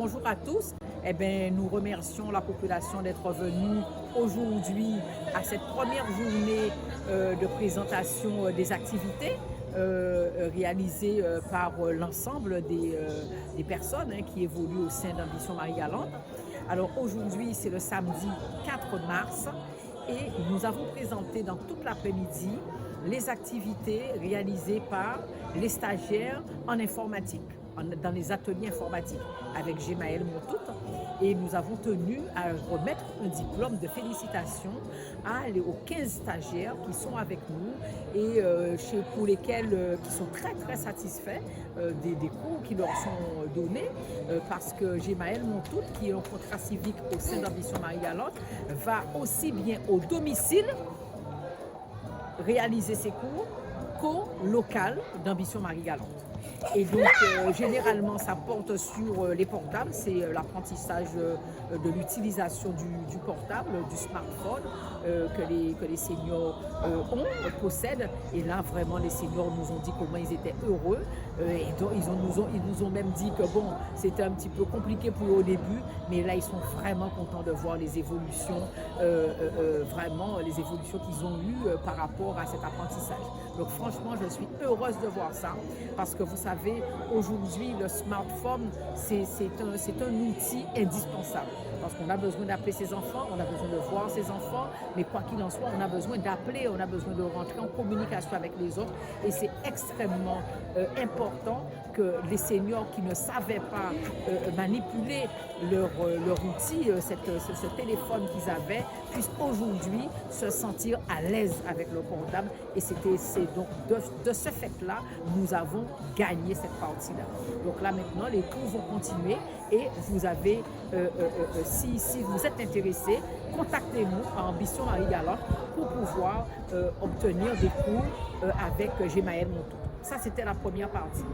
bonjour à tous. Eh bien, nous remercions la population d'être venue aujourd'hui à cette première journée de présentation des activités réalisées par l'ensemble des personnes qui évoluent au sein d'Ambition Marie-Galante. Alors aujourd'hui, c'est le samedi 4 mars et nous avons présenté dans toute l'après-midi les activités réalisées par les stagiaires en informatique, dans les ateliers informatiques avec Gemaël Montout, et nous avons tenu à remettre un diplôme de félicitations aux 15 stagiaires qui sont avec nous et pour lesquels qui sont très très satisfaits des cours qui leur sont donnés parce que Gemaël Montout, qui est un contrat civique au sein d'Ambition Marie-Galante, va aussi bien au domicile réaliser ses cours qu'au local d'Ambition Marie-Galante. Et donc, généralement, ça porte sur les portables, c'est l'apprentissage de l'utilisation du portable, du smartphone que les seniors possèdent. Et là, vraiment, les seniors nous ont dit comment ils étaient heureux. Et donc, ils nous ont même dit que bon, c'était un petit peu compliqué pour eux au début, mais là, ils sont vraiment contents de voir les évolutions, vraiment les évolutions qu'ils ont eues par rapport à cet apprentissage. Donc, franchement, je suis heureuse de voir ça parce que vous savez, aujourd'hui, le smartphone, c'est un outil indispensable. Parce qu'on a besoin d'appeler ses enfants, on a besoin de voir ses enfants, mais quoi qu'il en soit, on a besoin d'appeler, on a besoin de rentrer en communication avec les autres. Et c'est extrêmement important que les seniors qui ne savaient pas manipuler leur outil, ce téléphone qu'ils avaient, puissent aujourd'hui se sentir à l'aise avec le portable. Et c'est donc de ce fait-là, nous avons gagné cette partie-là. Donc là maintenant, les cours vont continuer et vous avez, si vous êtes intéressé, contactez-nous à Ambition Marie-Galante pour pouvoir obtenir des cours avec Gemaël Montout. Ça, c'était la première partie.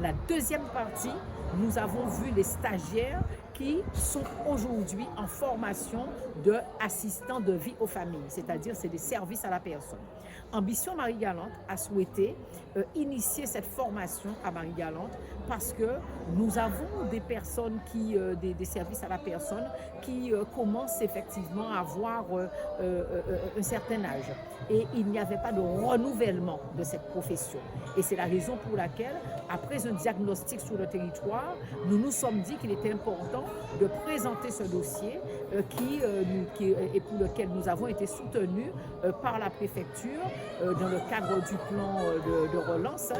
La deuxième partie, nous avons vu les stagiaires qui sont aujourd'hui en formation d'assistants de vie aux familles, c'est-à-dire c'est des services à la personne. Ambition Marie-Galante a souhaité initier cette formation à Marie-Galante parce que nous avons des personnes des services à la personne qui commencent effectivement à avoir un certain âge et il n'y avait pas de renouvellement de cette profession. Et c'est la raison pour laquelle, après un diagnostic sur le territoire, nous nous sommes dit qu'il était important de présenter ce dossier et pour lequel nous avons été soutenus par la préfecture dans le cadre du plan de relance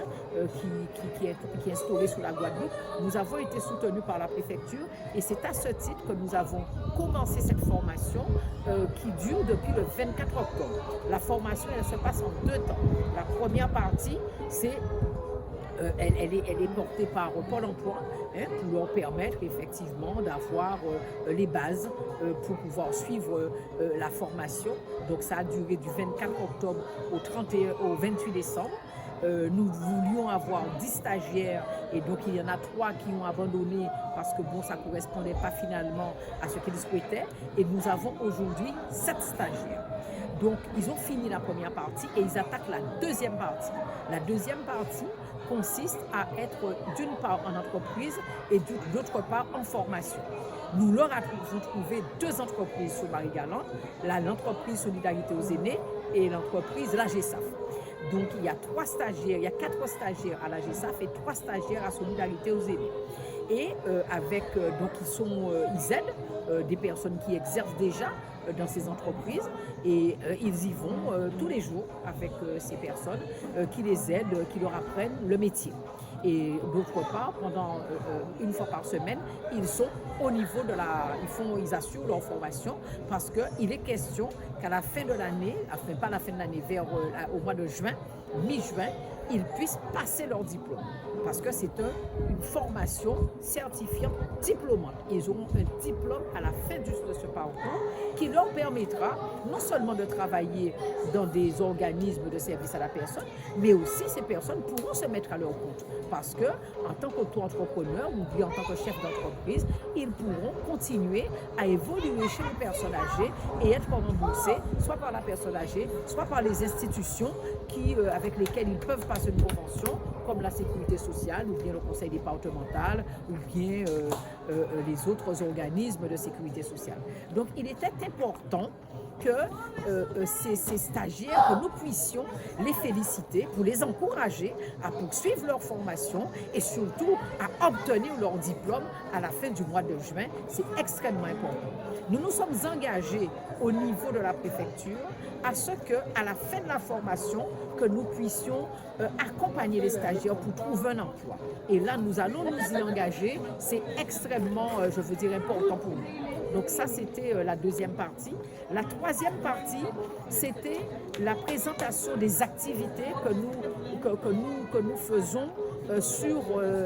qui est instauré sous la Guadeloupe. Nous avons été soutenus par la préfecture et c'est à ce titre que nous avons commencé cette formation qui dure depuis le 24 octobre. La formation, elle se passe en 2 temps. La première partie, c'est elle est portée par Pôle emploi pour leur permettre effectivement d'avoir les bases pour pouvoir suivre la formation. Donc ça a duré du 24 octobre au 28 décembre. Nous voulions avoir 10 stagiaires et donc il y en a 3 qui ont abandonné parce que bon, ça ne correspondait pas finalement à ce qu'ils souhaitaient. Et nous avons aujourd'hui 7 stagiaires. Donc, ils ont fini la première partie et ils attaquent la deuxième partie. La deuxième partie consiste à être d'une part en entreprise et d'autre part en formation. Nous leur avons trouvé 2 entreprises sur Marie-Galante, l'entreprise Solidarité aux aînés et l'entreprise l'AGESAF. Donc, il y a 3 stagiaires, il y a 4 stagiaires à l'AGESAF et 3 stagiaires à Solidarité aux aînés. Et donc ils aident des personnes qui exercent déjà dans ces entreprises et ils y vont tous les jours avec ces personnes qui les aident, qui leur apprennent le métier. Et d'autre part, pendant une fois par semaine, ils sont au niveau ils assurent leur formation parce qu'il est question qu'à la fin de l'année, enfin pas la fin de l'année, au mois de juin, mi-juin, ils puissent passer leur diplôme. Parce que c'est une formation certifiante diplômante. Ils auront un diplôme à la fin de ce parcours qui leur permettra non seulement de travailler dans des organismes de service à la personne, mais aussi ces personnes pourront se mettre à leur compte. Parce que en tant qu'auto-entrepreneur ou bien en tant que chef d'entreprise, ils pourront continuer à évoluer chez les personnes âgées et être remboursés soit par la personne âgée, soit par les institutions avec lesquelles ils peuvent passer une convention comme la sécurité sociale, ou bien le conseil départemental, ou bien les autres organismes de sécurité sociale. Donc, il était important que ces stagiaires, que nous puissions les féliciter, pour les encourager à poursuivre leur formation et surtout à obtenir leur diplôme à la fin du mois de juin. C'est extrêmement important. Nous nous sommes engagés au niveau de la préfecture à ce qu'à la fin de la formation, que nous puissions accompagner les stagiaires pour trouver un emploi. Et là, nous allons nous y engager. C'est extrêmement, je veux dire, important pour nous. Donc ça, c'était la deuxième partie. La troisième partie, c'était la présentation des activités que nous faisons sur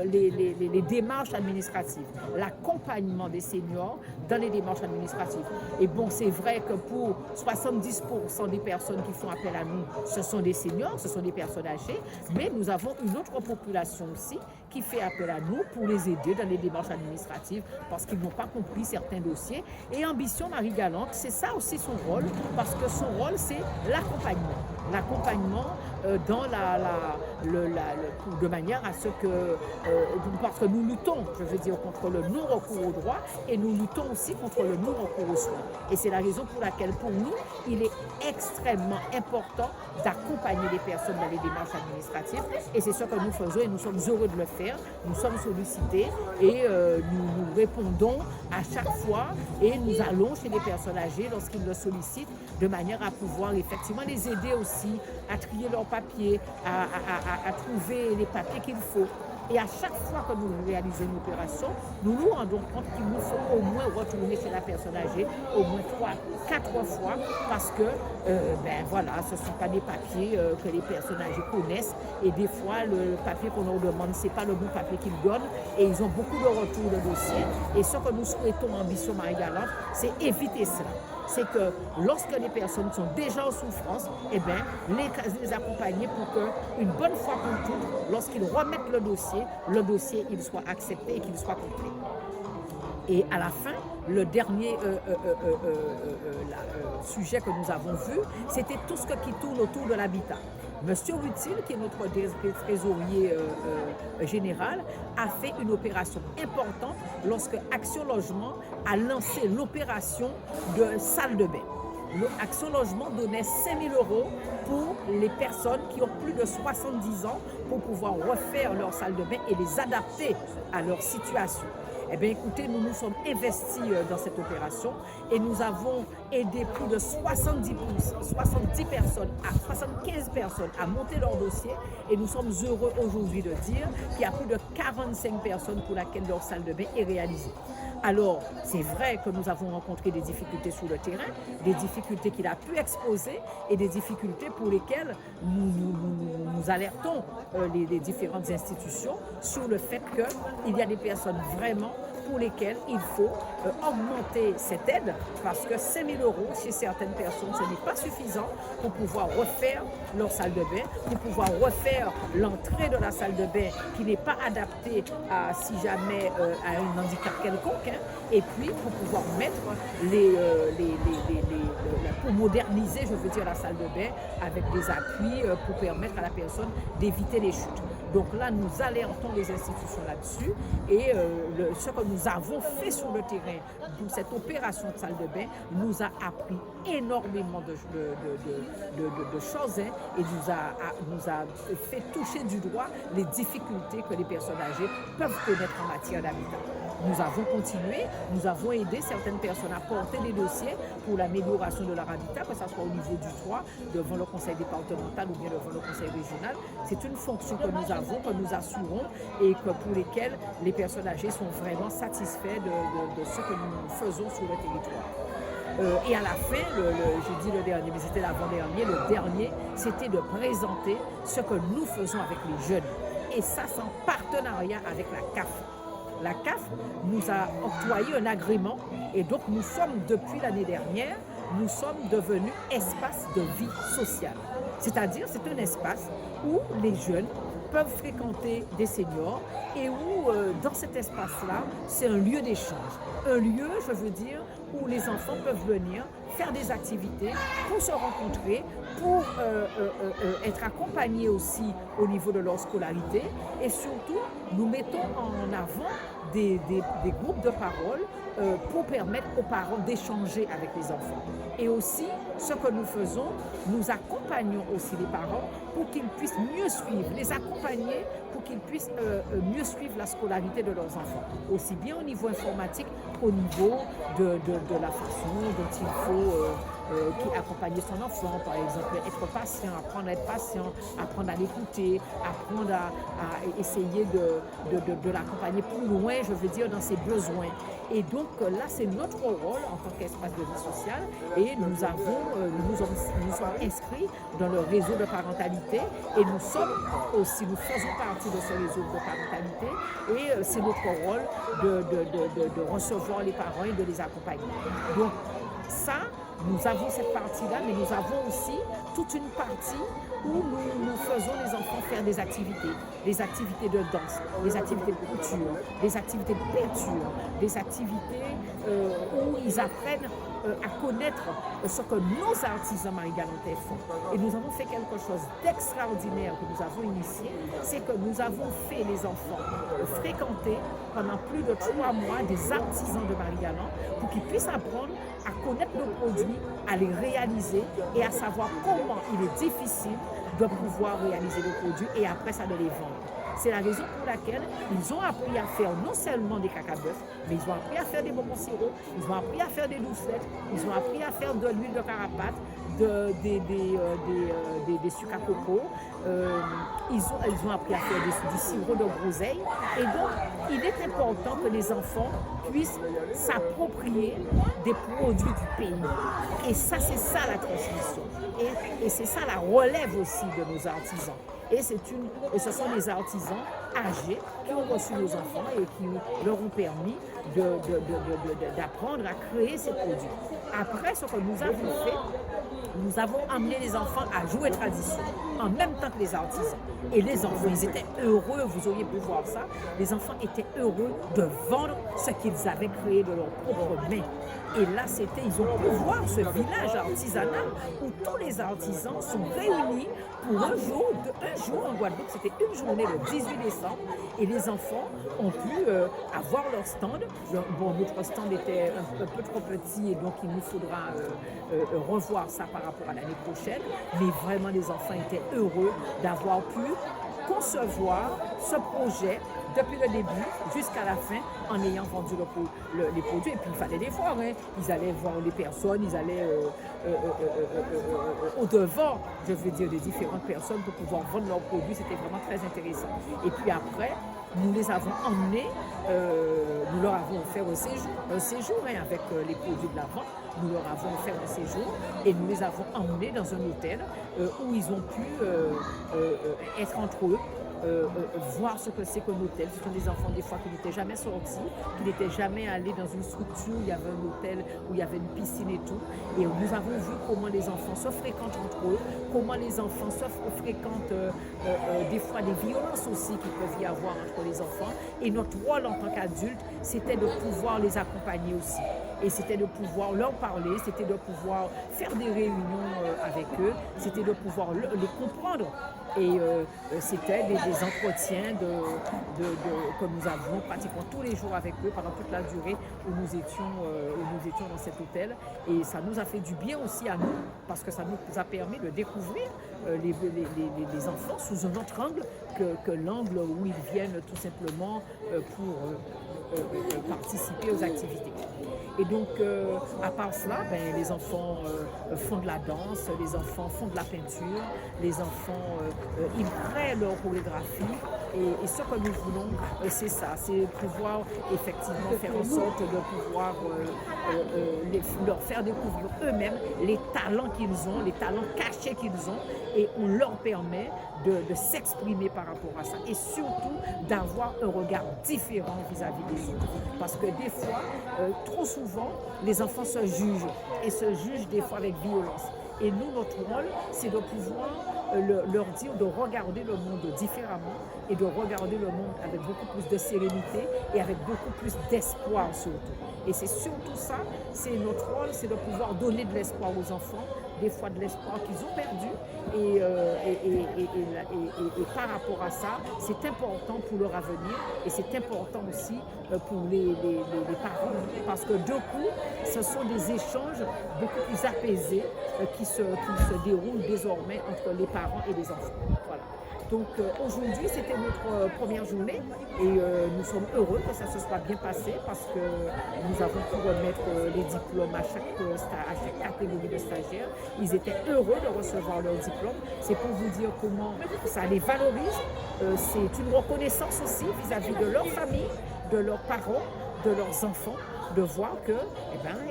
les démarches administratives, l'accompagnement des seniors dans les démarches administratives. Et bon, c'est vrai que pour 70% des personnes qui font appel à nous, ce sont des seniors, ce sont des personnes âgées, mais nous avons une autre population aussi qui fait appel à nous pour les aider dans les démarches administratives parce qu'ils n'ont pas compris certains dossiers. Et Ambition Marie-Galante, c'est ça aussi son rôle, parce que son rôle, c'est l'accompagnement. L'accompagnement dans de manière à ce que, parce que nous luttons, je veux dire, contre le non-recours au droit et nous luttons aussi contre le non-recours aux soins. Et c'est la raison pour laquelle, pour nous, il est extrêmement important d'accompagner les personnes dans les démarches administratives. Et c'est ce que nous faisons et nous sommes heureux de le faire. Nous sommes sollicités et nous répondons à chaque fois et nous allons chez les personnes âgées lorsqu'ils le sollicitent de manière à pouvoir effectivement les aider aussi à trier leurs papiers, à trouver les papiers qu'il faut. Et à chaque fois que nous réalisons une opération, nous nous rendons compte qu'il nous faut au moins retourner chez la personne âgée au moins 3-4 fois parce que voilà, ce ne sont pas des papiers que les personnes âgées connaissent et des fois le papier qu'on leur demande, ce n'est pas le bon papier qu'ils donnent et ils ont beaucoup de retours de dossiers. Et ce que nous souhaitons en Ambition Marie-Galante, c'est éviter cela. C'est que lorsque les personnes sont déjà en souffrance, les accompagner pour qu'une bonne fois pour toutes, lorsqu'ils remettent le dossier, il soit accepté et qu'il soit complet. Et à la fin, le dernier sujet que nous avons vu, c'était tout ce qui tourne autour de l'habitat. Monsieur Rutil, qui est notre trésorier général, a fait une opération importante lorsque Action Logement a lancé l'opération de salle de bain. Action Logement donnait 5 000 € pour les personnes qui ont plus de 70 ans pour pouvoir refaire leur salle de bain et les adapter à leur situation. Eh bien, écoutez, nous nous sommes investis dans cette opération et nous avons aidé plus de 75 personnes à monter leur dossier et nous sommes heureux aujourd'hui de dire qu'il y a plus de 45 personnes pour lesquelles leur salle de bain est réalisée. Alors, c'est vrai que nous avons rencontré des difficultés sur le terrain, des difficultés qu'il a pu exposer et des difficultés pour lesquelles nous alertons les différentes institutions sur le fait qu'il y a des personnes vraiment pour lesquelles il faut augmenter cette aide parce que 5 000 € chez certaines personnes, ce n'est pas suffisant pour pouvoir refaire leur salle de bain, pour pouvoir refaire l'entrée de la salle de bain qui n'est pas adaptée à, si jamais, à un handicap quelconque, et puis pour pouvoir mettre pour moderniser, je veux dire, la salle de bain avec des appuis pour permettre à la personne d'éviter les chutes. Donc là, nous alertons les institutions là-dessus et ce que nous avons fait sur le terrain pour cette opération de salle de bain nous a appris énormément de choses et nous a fait toucher du doigt les difficultés que les personnes âgées peuvent connaître en matière d'habitat. Nous avons continué, nous avons aidé certaines personnes à porter des dossiers pour l'amélioration de leur habitat, que ce soit au niveau du toit, devant le conseil départemental ou bien devant le conseil régional. C'est une fonction que nous avons, que nous assurons et que pour lesquelles les personnes âgées sont vraiment satisfaits de ce que nous faisons sur le territoire. Et à la fin, j'ai dit le dernier, mais c'était l'avant-dernier, le dernier, c'était de présenter ce que nous faisons avec les jeunes. Et ça, c'est en partenariat avec la CAF. La CAF nous a octroyé un agrément et donc nous sommes, depuis l'année dernière, nous sommes devenus espace de vie sociale. C'est-à-dire, c'est un espace où les jeunes peuvent fréquenter des seniors et où, dans cet espace-là, c'est un lieu d'échange. Un lieu, je veux dire, où les enfants peuvent venir faire des activités, pour se rencontrer, pour être accompagnés aussi au niveau de leur scolarité. Et surtout, nous mettons en avant des groupes de parole pour permettre aux parents d'échanger avec les enfants. Et aussi, ce que nous faisons, nous accompagnons aussi les parents pour qu'ils puissent mieux suivre, les accompagner pour qu'ils puissent mieux suivre la scolarité de leurs enfants, aussi bien au niveau informatique qu'au niveau de la façon dont il faut accompagner son enfant, par exemple, être patient, apprendre à être patient, apprendre à l'écouter, apprendre à essayer de l'accompagner plus loin, je veux dire, dans ses besoins. Et donc là, c'est notre rôle en tant qu'espace de vie sociale et nous sommes inscrits dans le réseau de parentalité et nous faisons partie de ce réseau de parentalité et c'est notre rôle de recevoir les parents et de les accompagner. Donc ça, nous avons cette partie-là, mais nous avons aussi toute une partie où nous faisons les enfants faire des activités de danse, des activités de couture, des activités de peinture, des activités où ils apprennent à connaître ce que nos artisans marie-galantais font. Et nous avons fait quelque chose d'extraordinaire que nous avons initié, c'est que nous avons fait les enfants fréquenter pendant plus de 3 mois des artisans de Marie-Galante pour qu'ils puissent apprendre à connaître nos produits, à les réaliser et à savoir comment il est difficile de pouvoir réaliser le produit et après ça de les vendre. C'est la raison pour laquelle ils ont appris à faire non seulement des cacaboeufs, mais ils ont appris à faire des bonbons sirop, ils ont appris à faire des doucettes, ils ont appris à faire de l'huile de carapate, des sucres à coco, ils ont appris à faire du sirop de groseille. Et donc, il est important que les enfants puissent s'approprier des produits du pays. Et ça, c'est ça la transmission. Et c'est ça la relève aussi de nos artisans. Et ce sont des artisans âgés qui ont reçu nos enfants et qui leur ont permis d'apprendre à créer ces produits. Après, ce que nous avons fait, nous avons amené les enfants à jouer tradition en même temps que les artisans. Et les enfants, ils étaient heureux, vous auriez pu voir ça, les enfants étaient heureux de vendre ce qu'ils avaient créé de leurs propres mains. Et là, ils ont pu voir ce village artisanal où tous les artisans sont réunis pour un jour en Guadeloupe. C'était une journée le 18 décembre et les enfants ont pu avoir leur stand. Bon, notre stand était un peu trop petit et donc il nous faudra revoir ça par rapport à l'année prochaine. Mais vraiment, les enfants étaient heureux d'avoir pu concevoir ce projet depuis le début jusqu'à la fin en ayant vendu les produits. Et puis il fallait les voir, hein. Ils allaient voir les personnes, ils allaient au-devant, je veux dire, des différentes personnes pour pouvoir vendre leurs produits. C'était vraiment très intéressant. Et puis après, nous les avons emmenés, nous leur avons offert un séjour hein, avec les produits de la vente. Nous leur avons offert un séjour et nous les avons emmenés dans un hôtel où ils ont pu être entre eux, voir ce que c'est qu'un hôtel. Ce sont des enfants des fois qui n'étaient jamais sortis, qui n'étaient jamais allés dans une structure où il y avait un hôtel, où il y avait une piscine et tout. Et nous avons vu comment les enfants se fréquentent entre eux, comment les enfants se fréquentent, des fois des violences aussi qu'il peut y avoir entre les enfants. Et notre rôle en tant qu'adulte, c'était de pouvoir les accompagner aussi. Et c'était de pouvoir leur parler, c'était de pouvoir faire des réunions avec eux, c'était de pouvoir les comprendre. Et c'était des entretiens que nous avons pratiquement tous les jours avec eux pendant toute la durée où nous étions dans cet hôtel. Et ça nous a fait du bien aussi à nous, parce que ça nous a permis de découvrir les enfants sous un autre angle que l'angle où ils viennent tout simplement pour participer aux activités. Et donc, à part cela, les enfants font de la danse, les enfants font de la peinture, les enfants, ils créent leur chorégraphie. Et ce que nous voulons, c'est ça, c'est pouvoir effectivement faire en sorte de pouvoir leur faire découvrir eux-mêmes les talents qu'ils ont, les talents cachés qu'ils ont, et on leur permet de s'exprimer par rapport à ça. Et surtout, d'avoir un regard différent vis-à-vis des autres. Parce que des fois, trop souvent, les enfants se jugent, et se jugent des fois avec violence. Et nous, notre rôle, c'est de pouvoir leur dire de regarder le monde différemment et de regarder le monde avec beaucoup plus de sérénité et avec beaucoup plus d'espoir surtout. Et c'est surtout ça, c'est notre rôle, c'est de pouvoir donner de l'espoir aux enfants, des fois de l'espoir qu'ils ont perdu. Et par rapport à ça, c'est important pour leur avenir et c'est important aussi pour les parents parce que de coup, ce sont des échanges beaucoup plus apaisés qui se déroulent désormais entre les parents et les enfants. Voilà. Donc aujourd'hui, c'était notre première journée et nous sommes heureux que ça se soit bien passé parce que nous avons pu remettre les diplômes à chaque catégorie de stagiaires. Ils étaient heureux de recevoir leurs diplômes. C'est pour vous dire comment ça les valorise. C'est une reconnaissance aussi vis-à-vis de leur famille, de leurs parents, de leurs enfants, de voir que,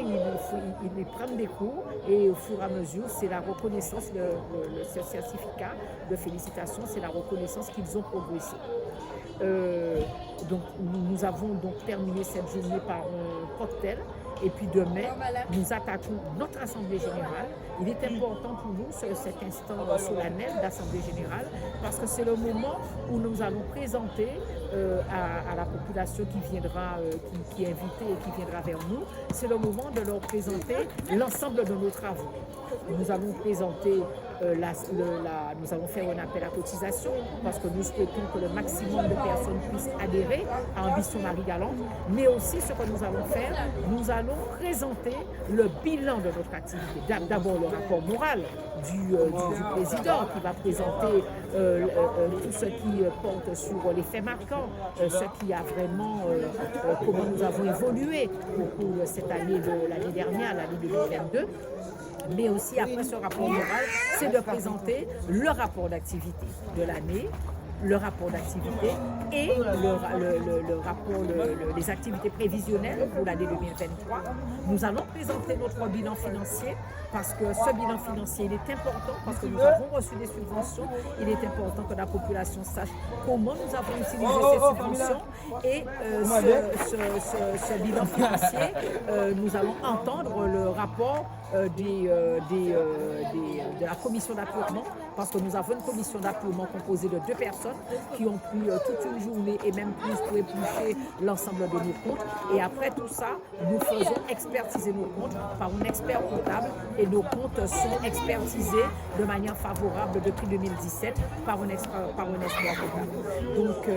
ils prennent des cours et au fur et à mesure, c'est la reconnaissance, le certificat de félicitations, c'est la reconnaissance qu'ils ont progressé. Donc, nous avons donc terminé cette journée par un cocktail. Et puis demain, nous attaquons notre Assemblée Générale. Il est important pour nous, cet instant solennel d'Assemblée Générale, parce que c'est le moment où nous allons présenter à la population qui viendra, qui est invitée et qui viendra vers nous, c'est le moment de leur présenter l'ensemble de nos travaux. Nous allons présenter, nous allons faire un appel à cotisation parce que nous souhaitons que le maximum de personnes puissent adhérer à Ambition Marie-Galante. Mais aussi, ce que nous allons faire, nous allons présenter le bilan de notre activité. D'abord, le rapport moral du président qui va présenter tout ce qui porte sur les faits marquants, ce qui a vraiment, comment nous avons évolué au cours de cette année, de l'année dernière, l'année 2022. Mais aussi, après ce rapport moral, c'est de présenter le rapport d'activité de l'année, le rapport d'activité et le rapport, les activités prévisionnelles pour l'année 2023. Nous allons présenter notre bilan financier parce que ce bilan financier, il est important parce que nous avons reçu des subventions. Il est important que la population sache comment nous avons utilisé ces subventions et ce bilan financier, nous allons entendre le rapport de la commission d'apurement parce que nous avons une commission d'apurement composée de 2 personnes qui ont pris toute une journée et même plus pour éplucher l'ensemble de nos comptes. Et après tout ça, nous faisons expertiser nos comptes par un expert comptable et nos comptes sont expertisés de manière favorable depuis 2017 par un expert comptable. Donc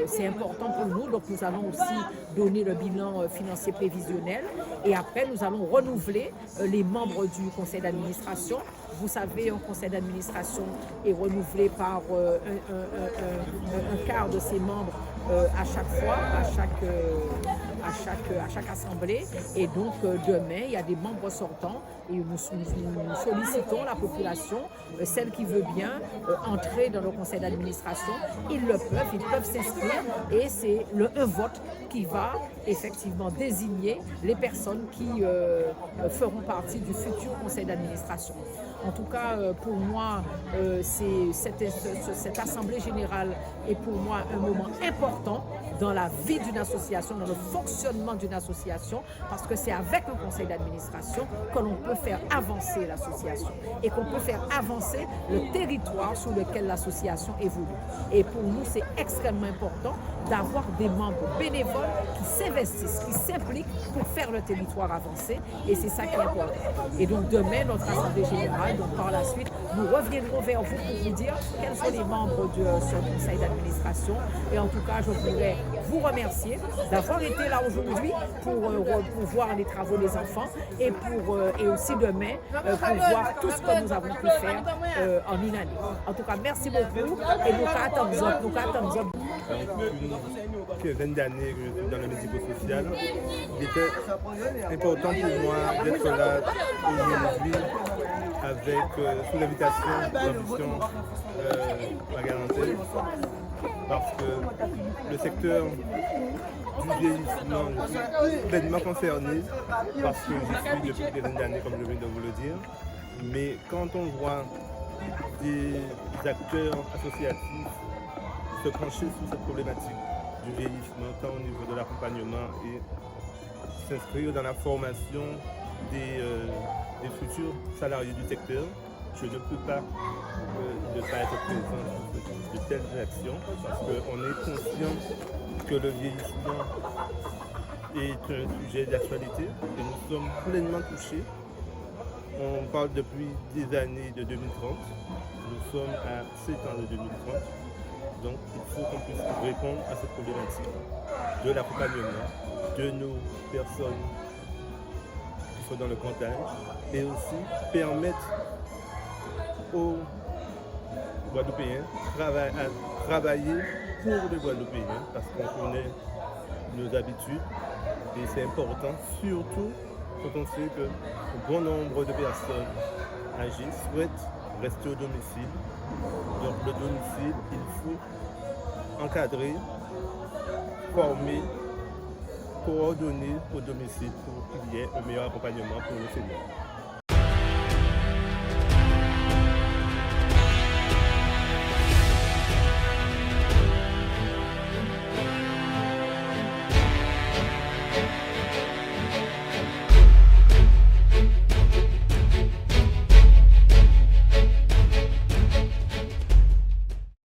c'est important pour nous. Donc nous allons aussi donner le bilan financier prévisionnel et après nous allons renouveler les membres du conseil d'administration. Vous savez, un conseil d'administration est renouvelé par un quart de ses membres à chaque fois, à chaque assemblée. Et donc demain, il y a des membres sortants et nous sollicitons la population, celle qui veut bien entrer dans le conseil d'administration, ils peuvent s'inscrire et c'est un vote qui va effectivement désigner les personnes qui feront partie du futur conseil d'administration. En tout cas, pour moi, cette assemblée générale est pour moi un moment important dans la vie d'une association, dans le fonctionnement d'une association, parce que c'est avec un conseil d'administration que l'on peut faire avancer l'association et qu'on peut faire avancer le territoire sur lequel l'association évolue. Et pour nous, c'est extrêmement important d'avoir des membres bénévoles qui s'investissent, qui s'impliquent pour faire le territoire avancer. Et c'est ça qui est important. Et donc demain, notre assemblée générale, donc par la suite, nous reviendrons vers vous pour vous dire quels sont les membres de ce conseil d'administration. Et en tout cas, je voudrais vous remercier d'avoir été là aujourd'hui pour voir les travaux des enfants et aussi demain pour voir tout ce que nous avons pu faire en une année. En tout cas, merci beaucoup et nous attendons. Une quinzaine d'années que je suis dans le médico-social. Il était important pour moi d'être là aujourd'hui avec, sous l'invitation d'Ambition Marie-Galante parce que le secteur du vieillissement, je suis pleinement concerné parce que j'y suis depuis une quinzaine d'années, comme je viens de vous le dire. Mais quand on voit des acteurs associatifs se pencher sur cette problématique du vieillissement, tant au niveau de l'accompagnement et s'inscrire dans la formation des futurs salariés du secteur, je ne peux pas ne pas être présent de telles actions parce qu'on est conscient que le vieillissement est un sujet d'actualité et nous sommes pleinement touchés. On parle depuis des années de 2030. Nous sommes à 7 ans de 2030. Donc il faut qu'on puisse répondre à cette problématique de l'accompagnement de nos personnes qui sont dans le grand âge et aussi permettre aux Guadeloupéens à travailler pour les Guadeloupéens parce qu'on connaît nos habitudes et c'est important, surtout quand on sait qu'un bon nombre de personnes âgées souhaitent rester au domicile. Donc le domicile, il faut encadrer, former, coordonner au domicile pour qu'il y ait un meilleur accompagnement pour nos seniors.